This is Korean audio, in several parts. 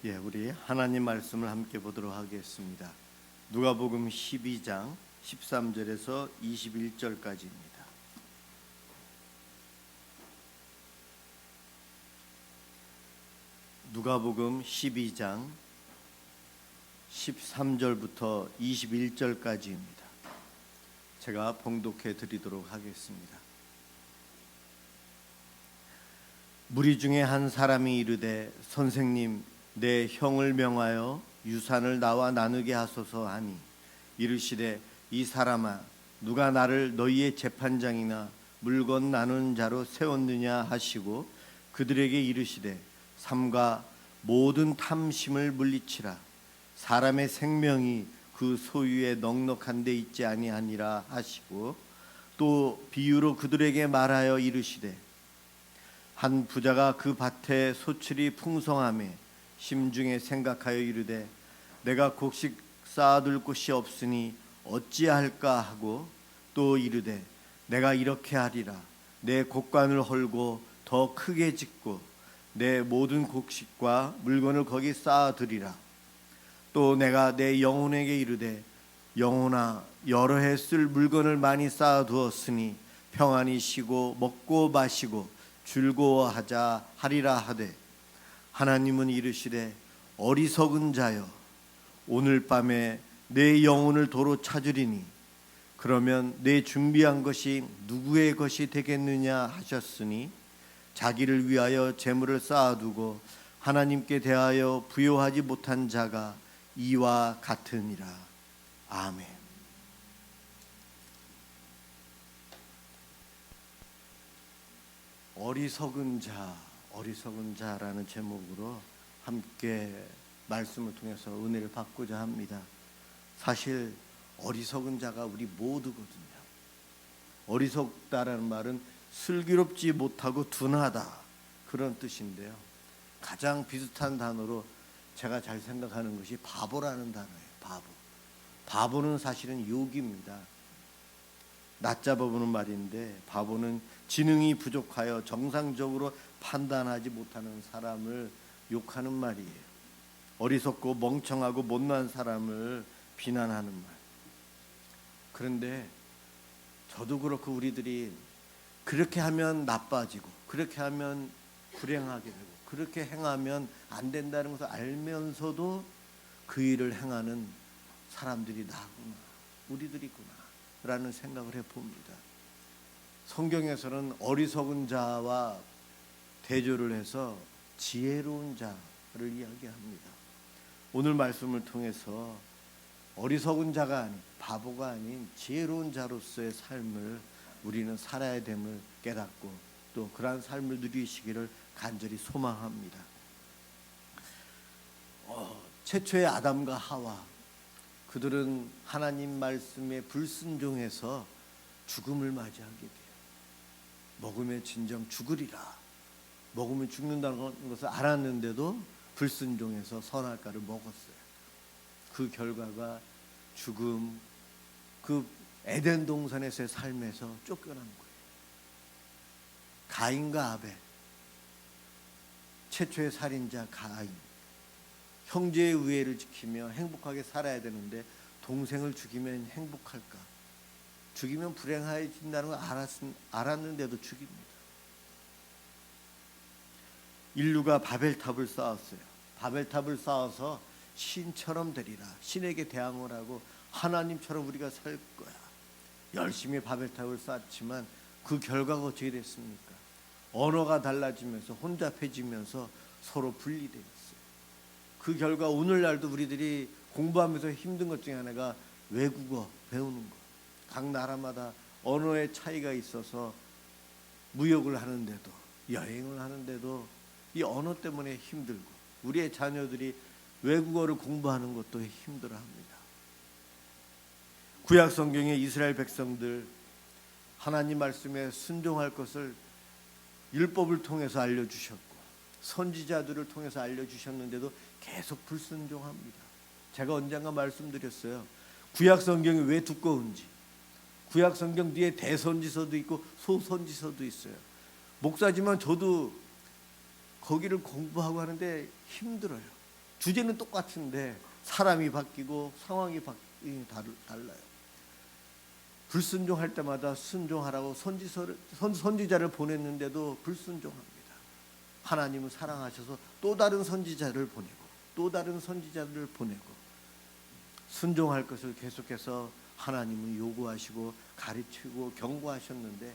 우리 하나님 말씀을 함께 보도록 하겠습니다. 누가복음 12장 13절에서 21절까지입니다. 누가복음 12장 13절부터 21절까지입니다. 제가 봉독해 드리도록 하겠습니다. 무리 중에 한 사람이 이르되 선생님, 내 형을 명하여 유산을 나와 나누게 하소서 하니, 이르시되 이 사람아, 누가 나를 너희의 재판장이나 물건 나누는 자로 세웠느냐 하시고, 그들에게 이르시되 삼가 모든 탐심을 물리치라. 사람의 생명이 그 소유에 넉넉한 데 있지 아니하니라 하시고, 또 비유로 그들에게 말하여 이르시되 한 부자가 그 밭에 소출이 풍성하매 심중에 생각하여 이르되 내가 곡식 쌓아둘 곳이 없으니 어찌할까 하고, 또 이르되 내가 이렇게 하리라. 내 곡관을 헐고 더 크게 짓고 내 모든 곡식과 물건을 거기 쌓아두리라. 또 내가 내 영혼에게 이르되 영혼아, 여러 해 쓸 물건을 많이 쌓아두었으니 평안히 쉬고 먹고 마시고 즐거워하자 하리라 하되, 하나님은 이르시되 어리석은 자여, 오늘 밤에 내 영혼을 도로 찾으리니 그러면 내 준비한 것이 누구의 것이 되겠느냐 하셨으니, 자기를 위하여 재물을 쌓아두고 하나님께 대하여 부요하지 못한 자가 이와 같으니라. 아멘. 어리석은 자라는 제목으로 함께 말씀을 통해서 은혜를 받고자 합니다. 사실 어리석은 자가 우리 모두거든요. 어리석다라는 말은 슬기롭지 못하고 둔하다, 그런 뜻인데요. 가장 비슷한 단어로 제가 잘 생각하는 것이 바보라는 단어예요. 바보는 사실은 욕입니다. 낮잡아보는 말인데, 바보는 지능이 부족하여 정상적으로 판단하지 못하는 사람을 욕하는 말이에요. 어리석고 멍청하고 못난 사람을 비난하는 말. 그런데 저도 그렇고 우리들이 그렇게 하면 나빠지고, 그렇게 하면 불행하게 되고, 그렇게 행하면 안 된다는 것을 알면서도 그 일을 행하는 사람들이 나구나, 우리들이구나 라는 생각을 해봅니다. 성경에서는 어리석은 자와 대조를 해서 지혜로운 자를 이야기합니다. 오늘 말씀을 통해서 어리석은 자가 아닌, 바보가 아닌 지혜로운 자로서의 삶을 우리는 살아야 됨을 깨닫고, 또 그러한 삶을 누리시기를 간절히 소망합니다. 최초의 아담과 하와, 그들은 하나님 말씀에 불순종해서 죽음을 맞이하게 돼요. 먹으면 진정 죽으리라, 먹으면 죽는다는 것을 알았는데도 불순종해서 선악과를 먹었어요. 그 결과가 죽음, 그 에덴 동산에서의 삶에서 쫓겨난 거예요. 가인과 아벨, 최초의 살인자 가인, 형제의 우애를 지키며 행복하게 살아야 되는데 동생을 죽이면 행복할까? 죽이면 불행해진다는 걸 알았는데도 죽입니다. 인류가 바벨탑을 쌓았어요. 바벨탑을 쌓아서 신처럼 되리라, 신에게 대항을 하고 하나님처럼 우리가 살 거야. 열심히 바벨탑을 쌓았지만 그 결과가 어떻게 됐습니까? 언어가 달라지면서 혼잡해지면서 서로 분리되었어요. 그 결과 오늘날도 우리들이 공부하면서 힘든 것 중에 하나가 외국어 배우는 것. 각 나라마다 언어의 차이가 있어서 무역을 하는데도, 여행을 하는데도 이 언어 때문에 힘들고, 우리의 자녀들이 외국어를 공부하는 것도 힘들어합니다. 구약 성경의 이스라엘 백성들, 하나님 말씀에 순종할 것을 율법을 통해서 알려주셨고 선지자들을 통해서 알려주셨는데도 계속 불순종합니다. 제가 언젠가 말씀드렸어요. 구약 성경이 왜 두꺼운지. 구약 성경 뒤에 대선지서도 있고 소선지서도 있어요. 목사지만 저도 거기를 공부하고 하는데 힘들어요. 주제는 똑같은데 사람이 바뀌고 상황이 달라요. 불순종할 때마다 순종하라고 선지자를 보냈는데도 불순종합니다. 하나님은 사랑하셔서 또 다른 선지자를 보내고 또 다른 선지자를 보내고 순종할 것을 계속해서 하나님은 요구하시고 가르치고 경고하셨는데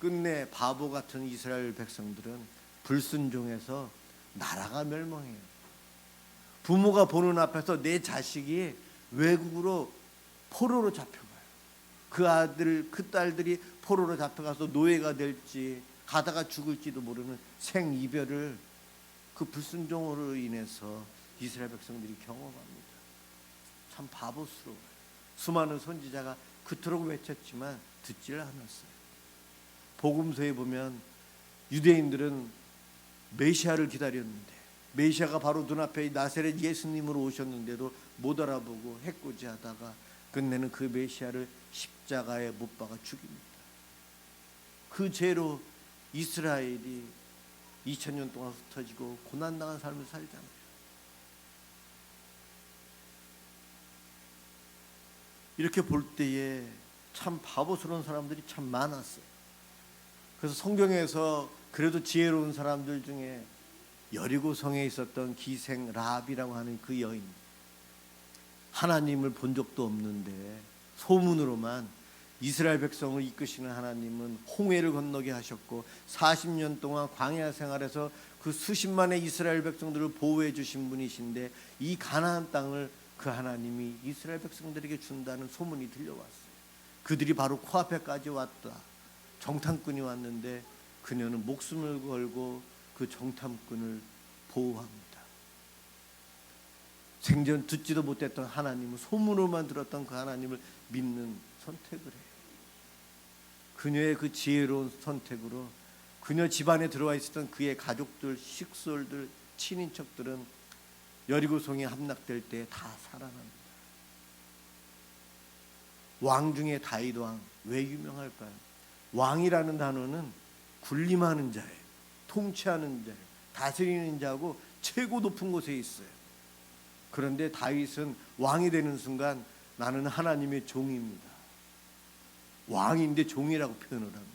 끝내 바보 같은 이스라엘 백성들은 불순종해서 나라가 멸망해요. 부모가 보는 앞에서 내 자식이 외국으로 포로로 잡혀가요. 그 아들 그 딸들이 포로로 잡혀가서 노예가 될지 가다가 죽을지도 모르는 생이별을 그 불순종으로 인해서 이스라엘 백성들이 경험합니다. 참 바보스러워요. 수많은 선지자가 그토록 외쳤지만 듣지를 않았어요. 복음서에 보면 유대인들은 메시아를 기다렸는데 메시아가 바로 눈앞에 나사렛 예수님으로 오셨는데도 못 알아보고 해코지하다가 끝내는 그 메시아를 십자가에 못 박아 죽입니다. 그 죄로 이스라엘이 2000년 동안 흩어지고 고난당한 삶을 살잖아요. 이렇게 볼 때에 참 바보스러운 사람들이 참 많았어요. 그래서 성경에서 그래도 지혜로운 사람들 중에 여리고성에 있었던 기생 라합이라고 하는 그 여인, 하나님을 본 적도 없는데 소문으로만 이스라엘 백성을 이끄시는 하나님은 홍해를 건너게 하셨고 40년 동안 광야 생활에서 그 수십만의 이스라엘 백성들을 보호해 주신 분이신데 이 가나안 땅을 그 하나님이 이스라엘 백성들에게 준다는 소문이 들려왔어요. 그들이 바로 코앞에까지 왔다. 정탐꾼이 왔는데 그녀는 목숨을 걸고 그 정탐꾼을 보호합니다. 생전 듣지도 못했던 하나님을 소문으로만 들었던 그 하나님을 믿는 선택을 해요. 그녀의 그 지혜로운 선택으로 그녀 집안에 들어와 있었던 그의 가족들, 식솔들, 친인척들은 여리고성에 함락될 때 다 살아납니다. 왕 중에 다윗 왕, 왜 유명할까요? 왕이라는 단어는 군림하는 자예요. 통치하는 자예요. 다스리는 자고 최고 높은 곳에 있어요. 그런데 다윗은 왕이 되는 순간 나는 하나님의 종입니다. 왕인데 종이라고 표현을 합니다.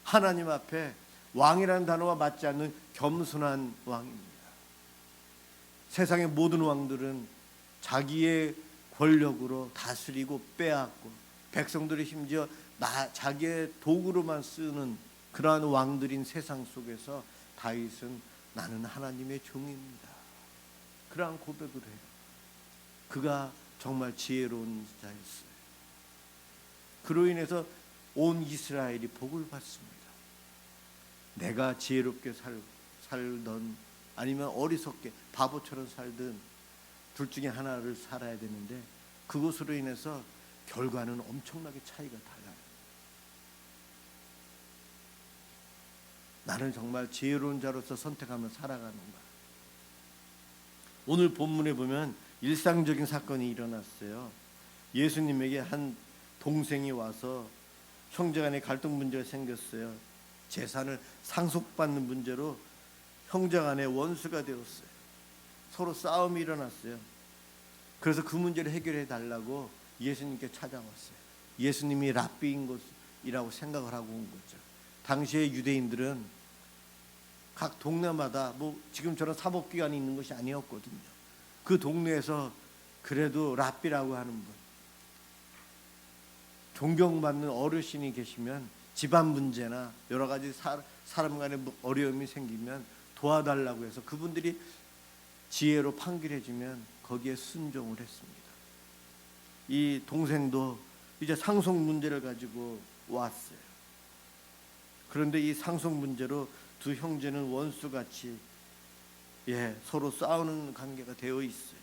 하나님 앞에 왕이라는 단어와 맞지 않는 겸손한 왕입니다. 세상의 모든 왕들은 자기의 권력으로 다스리고 빼앗고 백성들이 심지어 자기의 도구로만 쓰는 그러한 왕들인 세상 속에서 다윗은 나는 하나님의 종입니다. 그러한 고백을 해요. 그가 정말 지혜로운 자였어요. 그로 인해서 온 이스라엘이 복을 받습니다. 내가 지혜롭게 살던 아니면 어리석게 바보처럼 살든 둘 중에 하나를 살아야 되는데 그것으로 인해서 결과는 엄청나게 차이가 달라요. 나는 정말 지혜로운 자로서 선택하며 살아가는가. 오늘 본문에 보면 일상적인 사건이 일어났어요. 예수님에게 한 동생이 와서 형제간에 갈등 문제가 생겼어요. 재산을 상속받는 문제로 형제간에 원수가 되었어요. 서로 싸움이 일어났어요. 그래서 그 문제를 해결해 달라고 예수님께 찾아왔어요. 예수님이 랍비인 것이라고 생각을 하고 온 거죠. 당시의 유대인들은 각 동네마다 지금처럼 사법기관이 있는 것이 아니었거든요. 그 동네에서 그래도 랍비라고 하는 분, 존경받는 어르신이 계시면 집안 문제나 여러 가지 사람 간의 어려움이 생기면 도와달라고 해서 그분들이 지혜로 판결해주면 거기에 순종을 했습니다. 이 동생도 이제 상속 문제를 가지고 왔어요. 그런데 이 상속 문제로 두 형제는 원수같이 서로 싸우는 관계가 되어 있어요.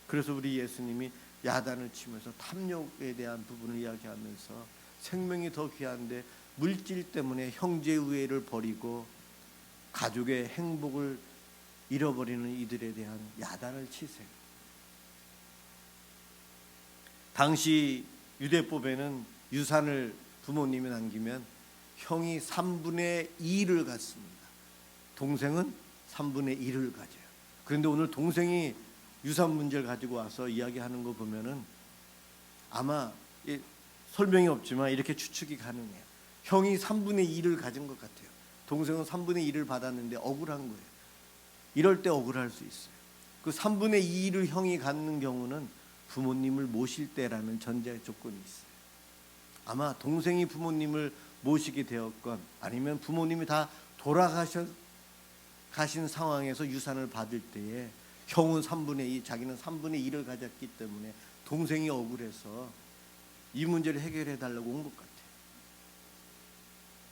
그래서 우리 예수님이 야단을 치면서 탐욕에 대한 부분을 이야기하면서 생명이 더 귀한데 물질 때문에 형제 우애를 버리고 가족의 행복을 잃어버리는 이들에 대한 야단을 치세요. 당시 유대법에는 유산을 부모님이 남기면 형이 3분의 2를 갖습니다. 동생은 3분의 1을 가져요. 그런데 오늘 동생이 유산 문제를 가지고 와서 이야기하는 거 보면은 아마 설명이 없지만 이렇게 추측이 가능해요. 형이 3분의 2를 가진 것 같아요. 동생은 3분의 2를 받았는데 억울한 거예요. 이럴 때 억울할 수 있어요. 그 3분의 2를 형이 갖는 경우는 부모님을 모실 때라는 전제 조건이 있어요. 아마 동생이 부모님을 모시게 되었건 아니면 부모님이 다 돌아가신 상황에서 유산을 받을 때에 형은 3분의 2, 자기는 3분의 1을 가졌기 때문에 동생이 억울해서 이 문제를 해결해 달라고 온 것 같아요.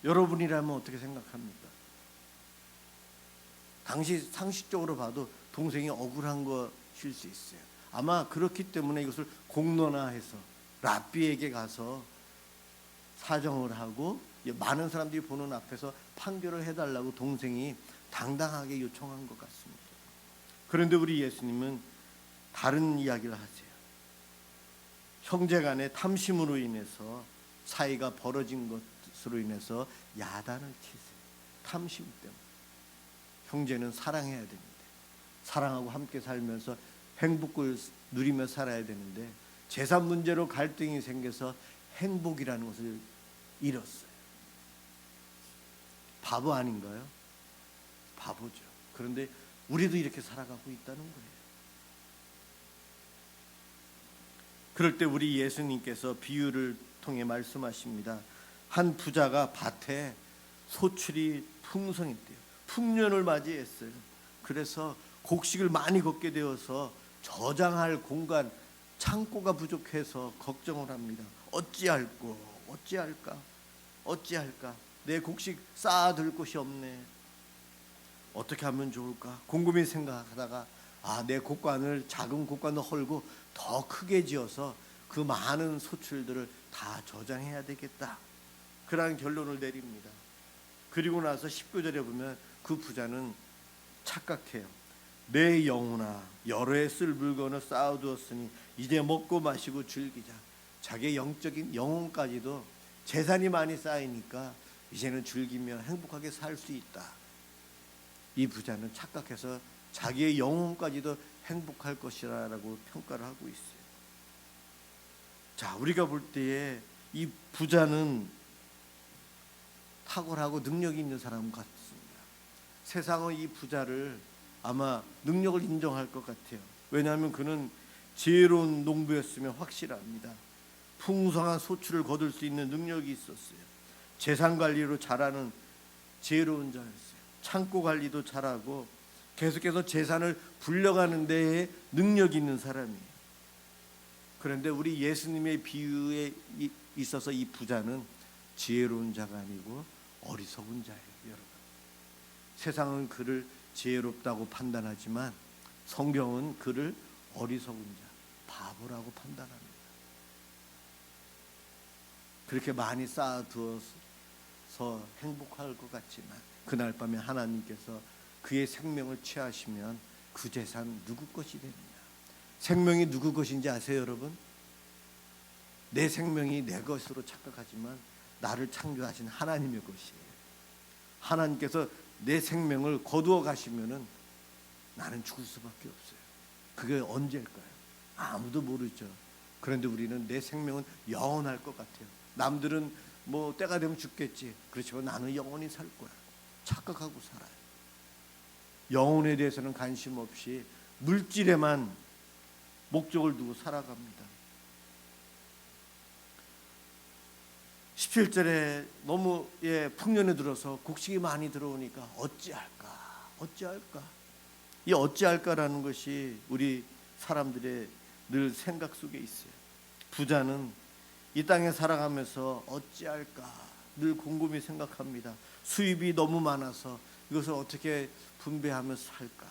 여러분이라면 어떻게 생각합니까? 당시 상식적으로 봐도 동생이 억울한 것일 수 있어요. 아마 그렇기 때문에 이것을 공론화해서 랍비에게 가서 사정을 하고 많은 사람들이 보는 앞에서 판결을 해달라고 동생이 당당하게 요청한 것 같습니다. 그런데 우리 예수님은 다른 이야기를 하세요. 형제간의 탐심으로 인해서 사이가 벌어진 것으로 인해서 야단을 치세요. 탐심 때문에. 형제는 사랑해야 됩니다. 사랑하고 함께 살면서 행복을 누리며 살아야 되는데 재산 문제로 갈등이 생겨서 행복이라는 것을 잃었어요. 바보 아닌가요? 바보죠. 그런데 우리도 이렇게 살아가고 있다는 거예요. 그럴 때 우리 예수님께서 비유를 통해 말씀하십니다. 한 부자가 밭에 소출이 풍성했대요. 풍년을 맞이했어요. 그래서 곡식을 많이 걷게 되어서 저장할 공간, 창고가 부족해서 걱정을 합니다. 어찌할까? 내 곡식 쌓아둘 곳이 없네. 어떻게 하면 좋을까? 곰곰이 생각하다가 내 곡관을, 작은 곡관을 헐고 더 크게 지어서 그 많은 소출들을 다 저장해야 되겠다. 그런 결론을 내립니다. 그리고 나서 19절에 보면 그 부자는 착각해요. 내 영혼아, 여러 해 쓸 물건을 쌓아두었으니 이제 먹고 마시고 즐기자. 자기의 영적인 영혼까지도 재산이 많이 쌓이니까 이제는 즐기며 행복하게 살 수 있다. 이 부자는 착각해서 자기의 영혼까지도 행복할 것이라고 평가를 하고 있어요. 자, 우리가 볼 때에 이 부자는 탁월하고 능력이 있는 사람 같습니다. 세상은 이 부자를 아마 능력을 인정할 것 같아요. 왜냐하면 그는 지혜로운 농부였으면 확실합니다. 풍성한 소출을 거둘 수 있는 능력이 있었어요. 재산 관리로 잘하는 지혜로운 자였어요. 창고 관리도 잘하고 계속해서 재산을 불려가는 데에 능력이 있는 사람이에요. 그런데 우리 예수님의 비유에 있어서 이 부자는 지혜로운 자가 아니고 어리석은 자예요. 여러분, 세상은 그를 지혜롭다고 판단하지만 성경은 그를 어리석은 자, 바보라고 판단합니다. 그렇게 많이 쌓아두어서 행복할 것 같지만 그날 밤에 하나님께서 그의 생명을 취하시면 그 재산 누구 것이 됩니다. 생명이 누구 것인지 아세요, 여러분? 내 생명이 내 것으로 착각하지만 나를 창조하신 하나님의 것이에요. 하나님께서 내 생명을 거두어 가시면은 나는 죽을 수밖에 없어요. 그게 언제일까요? 아무도 모르죠. 그런데 우리는 내 생명은 영원할 것 같아요. 남들은 뭐 때가 되면 죽겠지. 그렇지만 나는 영원히 살 거야. 착각하고 살아요. 영혼에 대해서는 관심 없이 물질에만 목적을 두고 살아갑니다. 17절에 너무 풍년에 들어서 곡식이 많이 들어오니까 어찌할까? 이 어찌할까라는 것이 우리 사람들의 늘 생각 속에 있어요. 부자는 이 땅에 살아가면서 어찌할까 늘 곰곰이 생각합니다. 수입이 너무 많아서 이것을 어떻게 분배하면서 살까?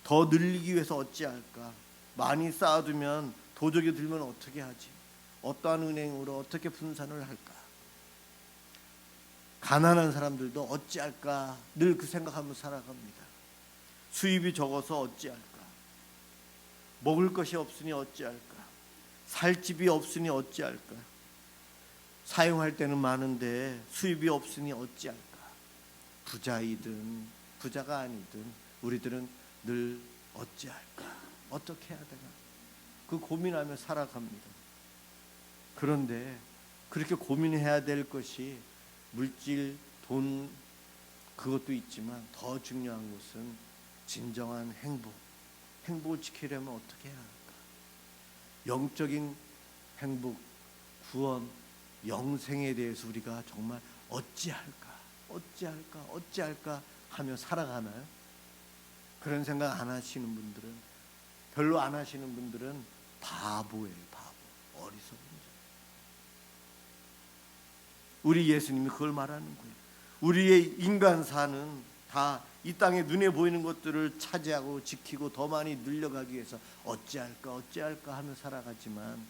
더 늘리기 위해서 어찌할까? 많이 쌓아두면 도적이 들면 어떻게 하지? 어떠한 은행으로 어떻게 분산을 할까? 가난한 사람들도 어찌할까 늘 그 생각하면서 살아갑니다. 수입이 적어서 어찌할까? 먹을 것이 없으니 어찌할까? 살 집이 없으니 어찌할까? 사용할 때는 많은데 수입이 없으니 어찌할까? 부자이든 부자가 아니든 우리들은 늘 어찌할까? 어떻게 해야 되나? 그 고민하며 살아갑니다. 그런데 그렇게 고민해야 될 것이 물질, 돈 그것도 있지만 더 중요한 것은 진정한 행복을 지키려면 어떻게 해야 할까? 영적인 행복, 구원, 영생에 대해서 우리가 정말 어찌할까 하며 살아가나요? 그런 생각 안 하시는 분들은, 별로 안 하시는 분들은 바보예요. 바보, 어리석은 자. 우리 예수님이 그걸 말하는 거예요. 우리의 인간사는 다 이 땅에 눈에 보이는 것들을 차지하고 지키고 더 많이 늘려가기 위해서 어찌할까 하며 살아가지만,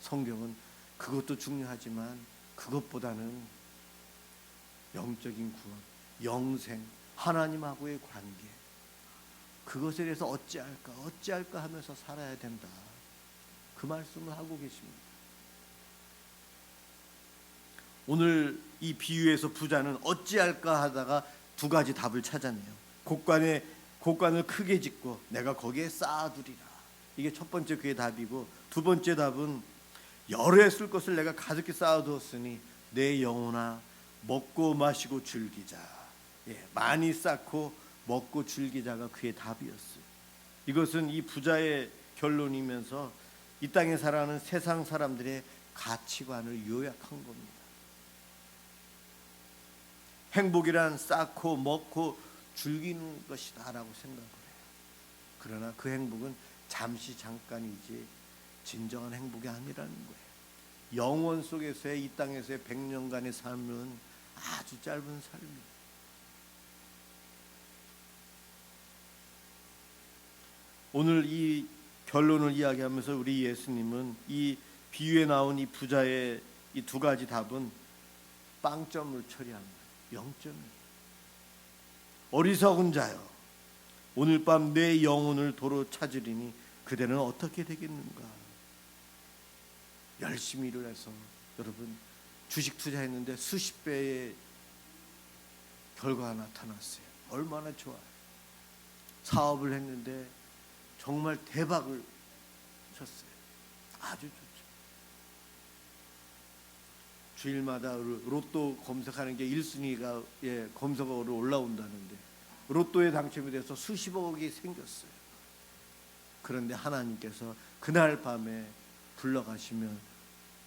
성경은 그것도 중요하지만 그것보다는 영적인 구원, 영생, 하나님하고의 관계, 그것에 대해서 어찌할까 하면서 살아야 된다. 그 말씀을 하고 계십니다. 오늘 이 비유에서 부자는 어찌할까 하다가 두 가지 답을 찾아내요. 곡간을 크게 짓고 내가 거기에 쌓아두리라. 이게 첫 번째 그의 답이고, 두 번째 답은 여러 해 쓸 것을 내가 가득히 쌓아두었으니 내 영혼아 먹고 마시고 즐기자. 많이 쌓고 먹고 즐기자가 그의 답이었어요. 이것은 이 부자의 결론이면서 이 땅에 살아가는 세상 사람들의 가치관을 요약한 겁니다. 행복이란 쌓고 먹고 즐기는 것이다 라고 생각을 해요. 그러나 그 행복은 잠시 잠깐이지 진정한 행복이 아니라는 거예요. 영원 속에서의 이 땅에서의 100년간의 삶은 아주 짧은 삶이에요. 오늘 이 결론을 이야기하면서 우리 예수님은 이 비유에 나온 이 부자의 이 두 가지 답은 빵점을 처리합니다. 0점이에요. 어리석은 자여, 오늘 밤 내 영혼을 도로 찾으리니 그대는 어떻게 되겠는가? 열심히 일을 해서 여러분 주식 투자했는데 수십 배의 결과가 나타났어요. 얼마나 좋아요. 사업을 했는데 정말 대박을 쳤어요. 아주 좋죠. 주일마다 로또 검색하는 게 1순위가 검색어로 올라온다는데 로또에 당첨이 돼서 수십억이 생겼어요. 그런데 하나님께서 그날 밤에 불러가시면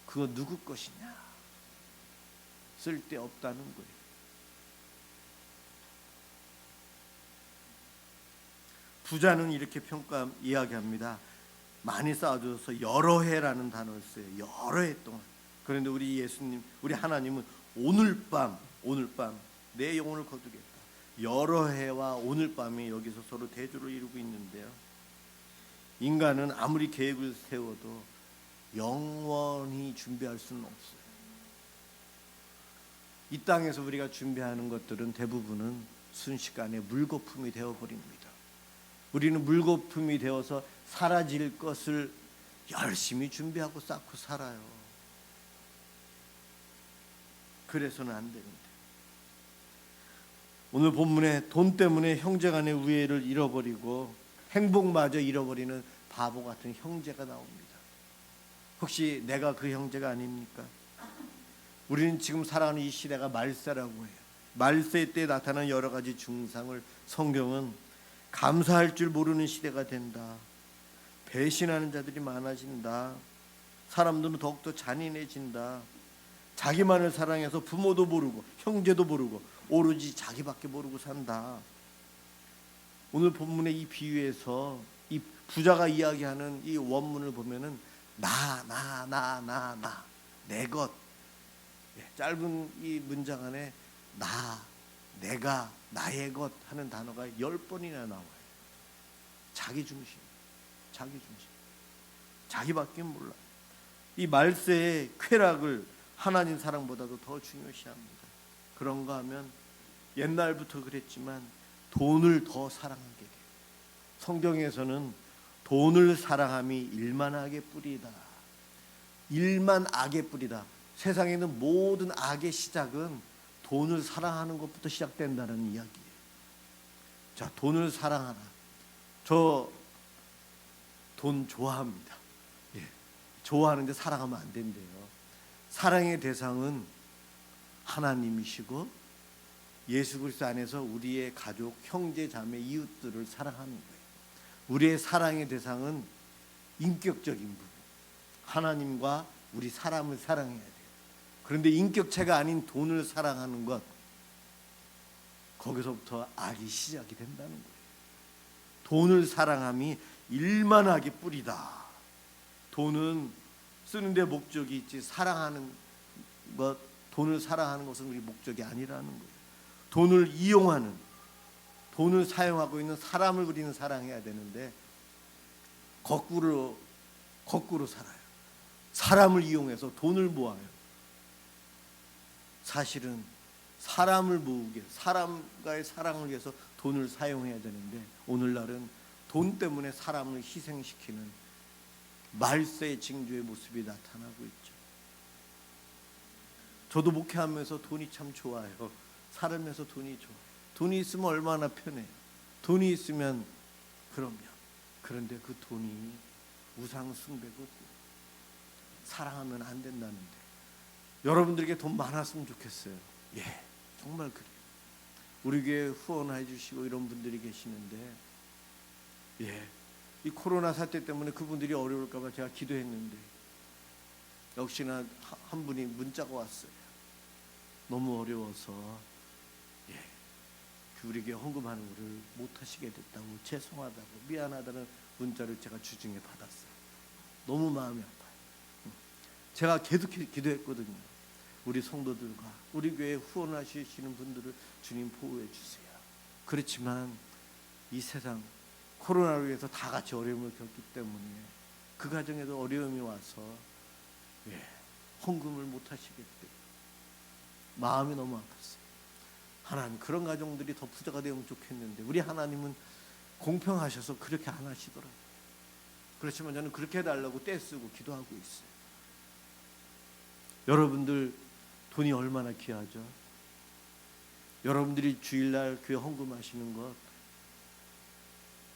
그거 누구 것이냐? 쓸데없다는 거예요. 부자는 이렇게 이야기합니다. 많이 쌓아줘서 여러 해라는 단어를 써요. 여러 해 동안. 그런데 우리 예수님, 우리 하나님은 오늘 밤 내 영혼을 거두겠다. 여러 해와 오늘 밤이 여기서 서로 대조를 이루고 있는데요. 인간은 아무리 계획을 세워도 영원히 준비할 수는 없어요. 이 땅에서 우리가 준비하는 것들은 대부분은 순식간에 물거품이 되어버립니다. 우리는 물거품이 되어서 사라질 것을 열심히 준비하고 쌓고 살아요. 그래서는 안 되는데, 오늘 본문에 돈 때문에 형제간의 우애를 잃어버리고 행복마저 잃어버리는 바보 같은 형제가 나옵니다. 혹시 내가 그 형제가 아닙니까? 우리는 지금 살아가는 이 시대가 말세라고 해요. 말세 때 나타난 여러 가지 증상을 성경은 감사할 줄 모르는 시대가 된다, 배신하는 자들이 많아진다, 사람들은 더욱더 잔인해진다, 자기만을 사랑해서 부모도 모르고 형제도 모르고 오로지 자기밖에 모르고 산다. 오늘 본문의 이 비유에서 이 부자가 이야기하는 이 원문을 보면은 내 것, 짧은 이 문장 안에 내가, 나의 것 하는 단어가 10번이나 나와요. 자기 중심, 자기밖에 몰라요. 이 말세의 쾌락을 하나님 사랑보다도 더 중요시합니다. 그런가 하면 옛날부터 그랬지만 돈을 더 사랑하게 돼요. 성경에서는 돈을 사랑함이 일만악의 뿌리다, 일만 악의 뿌리다. 세상에 있는 모든 악의 시작은 돈을 사랑하는 것부터 시작된다는 이야기예요. 자, 돈을 사랑하라. 저 돈 좋아합니다. 예. 좋아하는데 사랑하면 안 된대요. 사랑의 대상은 하나님이시고 예수 그리스도 안에서 우리의 가족, 형제, 자매, 이웃들을 사랑하는 거예요. 우리의 사랑의 대상은 인격적인 부분, 하나님과 우리 사람을 사랑해야 돼요. 그런데 인격체가 아닌 돈을 사랑하는 것, 거기서부터 악이 시작이 된다는 거예요. 돈을 사랑함이 일만하게 뿌리다. 돈은 쓰는데 목적이 있지, 사랑하는 것, 돈을 사랑하는 것은 우리 목적이 아니라는 거예요. 돈을 이용하는, 돈을 사용하고 있는 사람을 우리는 사랑해야 되는데 거꾸로 살아요. 사람을 이용해서 돈을 모아요. 사실은 사람을 모으게, 사람과의 사랑을 위해서 돈을 사용해야 되는데 오늘날은 돈 때문에 사람을 희생시키는 말세의 징조의 모습이 나타나고 있죠. 저도 목회하면서 돈이 참 좋아요. 살면서 돈이 좋아요. 돈이 있으면 얼마나 편해요. 돈이 있으면, 그럼요. 그런데 그 돈이 우상 숭배고 사랑하면 안 된다는데, 여러분들에게 돈 많았으면 좋겠어요. 예, 정말 그래요. 우리 교회 후원해 주시고 이런 분들이 계시는데, 예, 이 코로나 사태 때문에 그분들이 어려울까 봐 제가 기도했는데 역시나 한 분이 문자가 왔어요. 너무 어려워서 우리 교회 헌금하는 것을 못 하시게 됐다고, 죄송하다고, 미안하다는 문자를 제가 주중에 받았어요. 너무 마음이 아파요. 제가 계속 기도했거든요. 우리 성도들과 우리 교회에 후원하시는 분들을 주님 보호해 주세요. 그렇지만 이 세상 코로나로 인해서 다 같이 어려움을 겪기 때문에 그 가정에도 어려움이 와서 헌금을 못 하시겠대요. 마음이 너무 아팠어요. 하나님, 그런 가정들이 더 부자가 되면 좋겠는데 우리 하나님은 공평하셔서 그렇게 안 하시더라고요. 그렇지만 저는 그렇게 해달라고 떼쓰고 기도하고 있어요. 여러분들 돈이 얼마나 귀하죠? 여러분들이 주일날 교회 헌금하시는 것,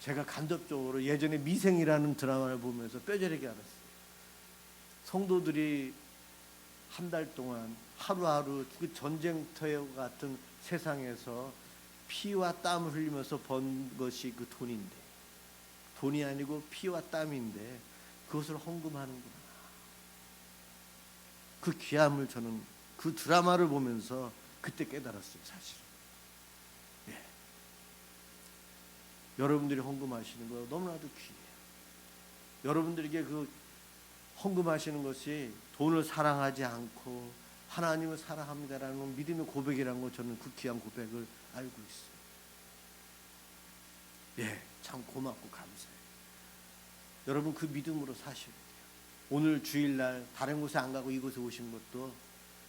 제가 간접적으로 예전에 미생이라는 드라마를 보면서 뼈저리게 알았어요. 성도들이 한 달 동안 하루하루 그 전쟁터와 같은 세상에서 피와 땀을 흘리면서 번 것이 그 돈인데, 돈이 아니고 피와 땀인데 그것을 헌금하는구나. 그 귀함을 저는 그 드라마를 보면서 그때 깨달았어요. 사실은. 예. 여러분들이 헌금하시는 거 너무나도 귀해요. 여러분들에게 그 헌금하시는 것이 돈을 사랑하지 않고 하나님을 사랑합니다라는 믿음의 고백이라는 거, 저는 그 귀한 고백을 알고 있어요. 예, 참 고맙고 감사해요. 여러분 그 믿음으로 사셔야 돼요. 오늘 주일날 다른 곳에 안 가고 이곳에 오신 것도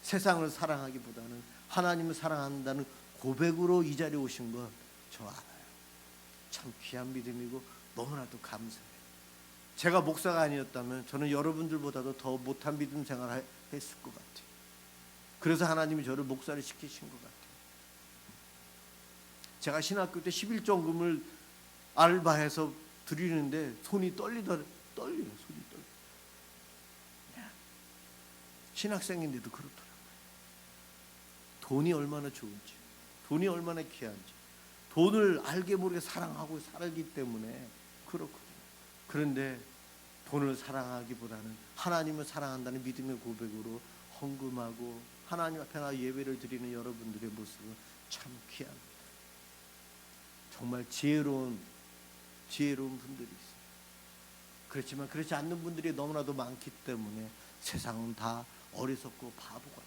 세상을 사랑하기보다는 하나님을 사랑한다는 고백으로 이 자리에 오신 거 저 알아요. 참 귀한 믿음이고 너무나도 감사해요. 제가 목사가 아니었다면 저는 여러분들보다도 더 못한 믿음 생활을 했을 것 같아요. 그래서 하나님이 저를 목사를 시키신 것 같아요. 제가 신학교 때 11조금을 알바해서 드리는데 손이 떨려요. 손이 떨려. 신학생인데도 그렇더라고요. 돈이 얼마나 좋은지, 돈이 얼마나 귀한지, 돈을 알게 모르게 사랑하고 살기 때문에 그렇거든요. 그런데 돈을 사랑하기보다는 하나님을 사랑한다는 믿음의 고백으로 헌금하고 하나님 앞에 나 예배를 드리는 여러분들의 모습은 참 귀합니다. 정말 지혜로운 분들이 있어요. 그렇지만 그렇지 않는 분들이 너무나도 많기 때문에 세상은 다 어리석고 바보 같아요.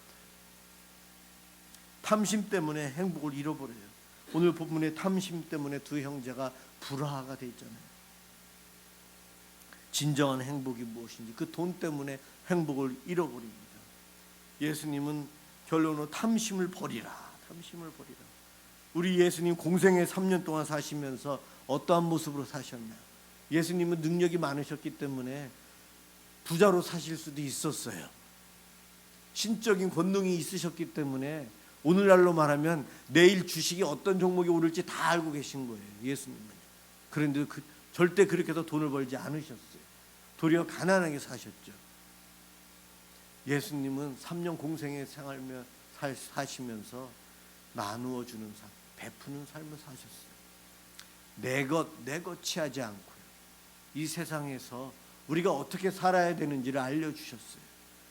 탐심 때문에 행복을 잃어버려요. 오늘 본문의 탐심 때문에 두 형제가 불화가 돼 있잖아요. 진정한 행복이 무엇인지, 그 돈 때문에 행복을 잃어버립니다. 예수님은 결론으로 탐심을 버리라. 우리 예수님 공생애 3년 동안 사시면서 어떠한 모습으로 사셨나요? 예수님은 능력이 많으셨기 때문에 부자로 사실 수도 있었어요. 신적인 권능이 있으셨기 때문에 오늘날로 말하면 내일 주식이 어떤 종목이 오를지 다 알고 계신 거예요. 예수님은. 그런데 절대 그렇게 해서 돈을 벌지 않으셨어요. 도리어 가난하게 사셨죠. 예수님은 3년 공생의 생활며 사시면서 나누어 주는 삶, 베푸는 삶을 사셨어요. 내 것 취하지 않고요. 이 세상에서 우리가 어떻게 살아야 되는지를 알려주셨어요.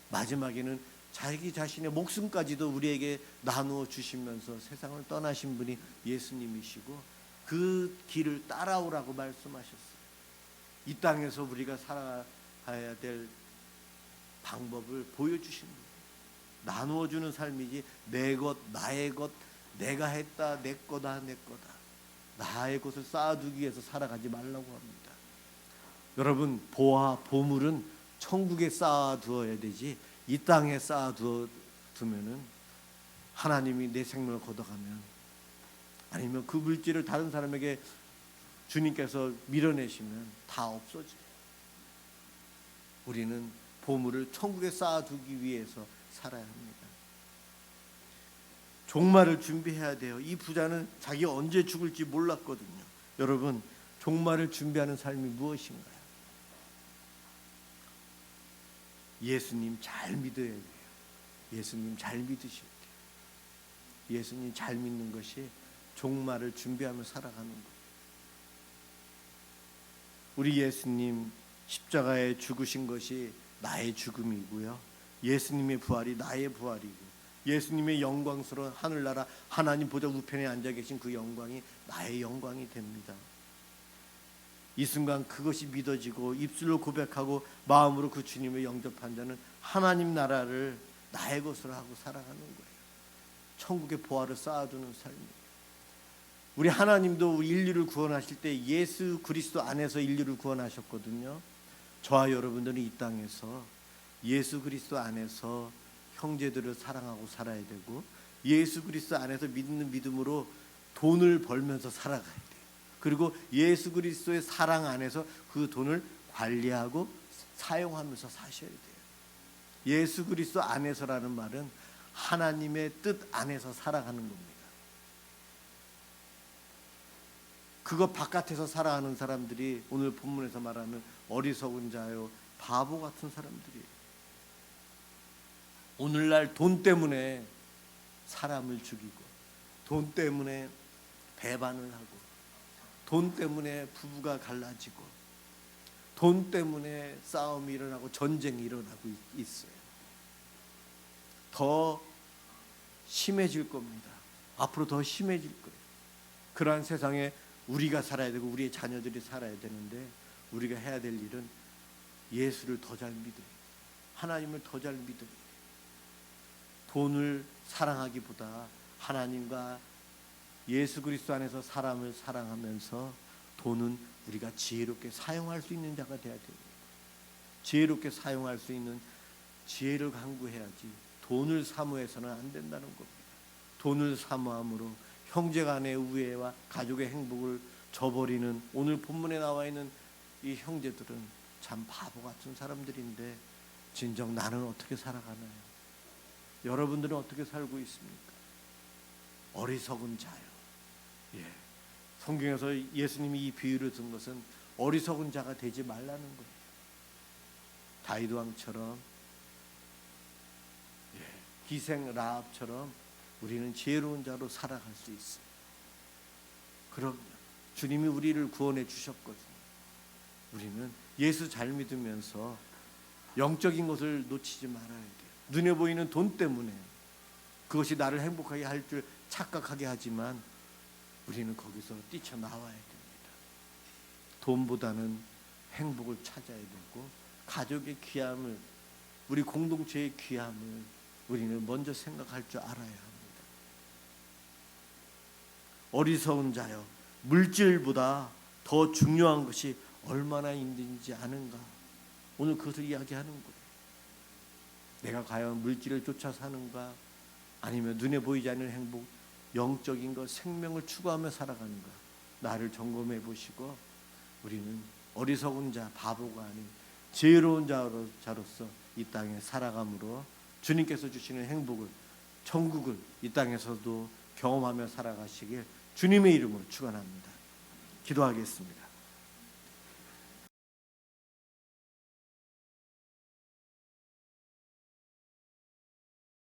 마지막에는 자기 자신의 목숨까지도 우리에게 나누어 주시면서 세상을 떠나신 분이 예수님이시고 그 길을 따라오라고 말씀하셨어요. 이 땅에서 우리가 살아가야 될 방법을 보여주신 거예요. 나누어 주는 삶이지 내 것, 나의 것, 내가 했다, 내 거다, 내 거다. 나의 것을 쌓아두기 위해서 살아가지 말라고 합니다. 여러분, 보화, 보물은 천국에 쌓아두어야 되지 이 땅에 쌓아두면은 하나님이 내 생명을 걷어가면, 아니면 그 물질을 다른 사람에게 주님께서 밀어내시면 다 없어져요. 우리는 보물을 천국에 쌓아두기 위해서 살아야 합니다. 종말을 준비해야 돼요. 이 부자는 자기가 언제 죽을지 몰랐거든요. 여러분, 종말을 준비하는 삶이 무엇인가요? 예수님 잘 믿어야 돼요. 예수님 잘 믿으셔야 돼요. 예수님 잘 믿는 것이 종말을 준비하며 살아가는 거예요. 우리 예수님 십자가에 죽으신 것이 나의 죽음이고요, 예수님의 부활이 나의 부활이고, 예수님의 영광스러운 하늘나라 하나님 보좌 우편에 앉아 계신 그 영광이 나의 영광이 됩니다. 이 순간 그것이 믿어지고 입술로 고백하고 마음으로 그 주님을 영접한 자는 하나님 나라를 나의 것으로 하고 살아가는 거예요. 천국의 보화를 쌓아두는 삶이에요. 우리 하나님도 우리 인류를 구원하실 때 예수 그리스도 안에서 인류를 구원하셨거든요. 저와 여러분들은 이 땅에서 예수 그리스도 안에서 형제들을 사랑하고 살아야 되고, 예수 그리스도 안에서 믿는 믿음으로 돈을 벌면서 살아가야 돼요. 그리고 예수 그리스도의 사랑 안에서 그 돈을 관리하고 사용하면서 사셔야 돼요. 예수 그리스도 안에서라는 말은 하나님의 뜻 안에서 살아가는 겁니다. 그거 바깥에서 살아가는 사람들이 오늘 본문에서 말하는 어리석은 자요, 바보 같은 사람들이에요. 오늘날 돈 때문에 사람을 죽이고, 돈 때문에 배반을 하고, 돈 때문에 부부가 갈라지고, 돈 때문에 싸움이 일어나고 전쟁이 일어나고 있어요. 더 심해질 겁니다. 앞으로 더 심해질 거예요. 그러한 세상에 우리가 살아야 되고 우리의 자녀들이 살아야 되는데, 우리가 해야 될 일은 예수를 더 잘 믿어요. 하나님을 더 잘 믿어요. 돈을 사랑하기보다 하나님과 예수 그리스도 안에서 사람을 사랑하면서 돈은 우리가 지혜롭게 사용할 수 있는 자가 되어야 됩니다. 지혜롭게 사용할 수 있는 지혜를 강구해야지 돈을 사모해서는 안 된다는 겁니다. 돈을 사모함으로 형제 간의 우애와 가족의 행복을 저버리는 오늘 본문에 나와 있는 이 형제들은 참 바보 같은 사람들인데, 진정 나는 어떻게 살아가나요? 여러분들은 어떻게 살고 있습니까? 어리석은 자요. 예. 성경에서 예수님이 이 비유를 든 것은 어리석은 자가 되지 말라는 거예요. 다윗 왕처럼, 기생 라합처럼 우리는 지혜로운 자로 살아갈 수 있어요. 그럼 주님이 우리를 구원해 주셨거든요. 우리는 예수 잘 믿으면서 영적인 것을 놓치지 말아야 돼요. 눈에 보이는 돈 때문에 그것이 나를 행복하게 할 줄 착각하게 하지만 우리는 거기서 뛰쳐나와야 됩니다. 돈보다는 행복을 찾아야 되고, 가족의 귀함을, 우리 공동체의 귀함을 우리는 먼저 생각할 줄 알아야 합니다. 어리석은 자여, 물질보다 더 중요한 것이 얼마나 있는지 아는가? 오늘 그것을 이야기하는 거예요. 내가 과연 물질을 쫓아 사는가, 아니면 눈에 보이지 않는 행복, 영적인 것, 생명을 추구하며 살아가는가? 나를 점검해 보시고, 우리는 어리석은 자, 바보가 아닌 지혜로운 자로서 이 땅에 살아감으로 주님께서 주시는 행복을, 천국을 이 땅에서도 경험하며 살아가시길 주님의 이름으로 축원합니다. 기도하겠습니다.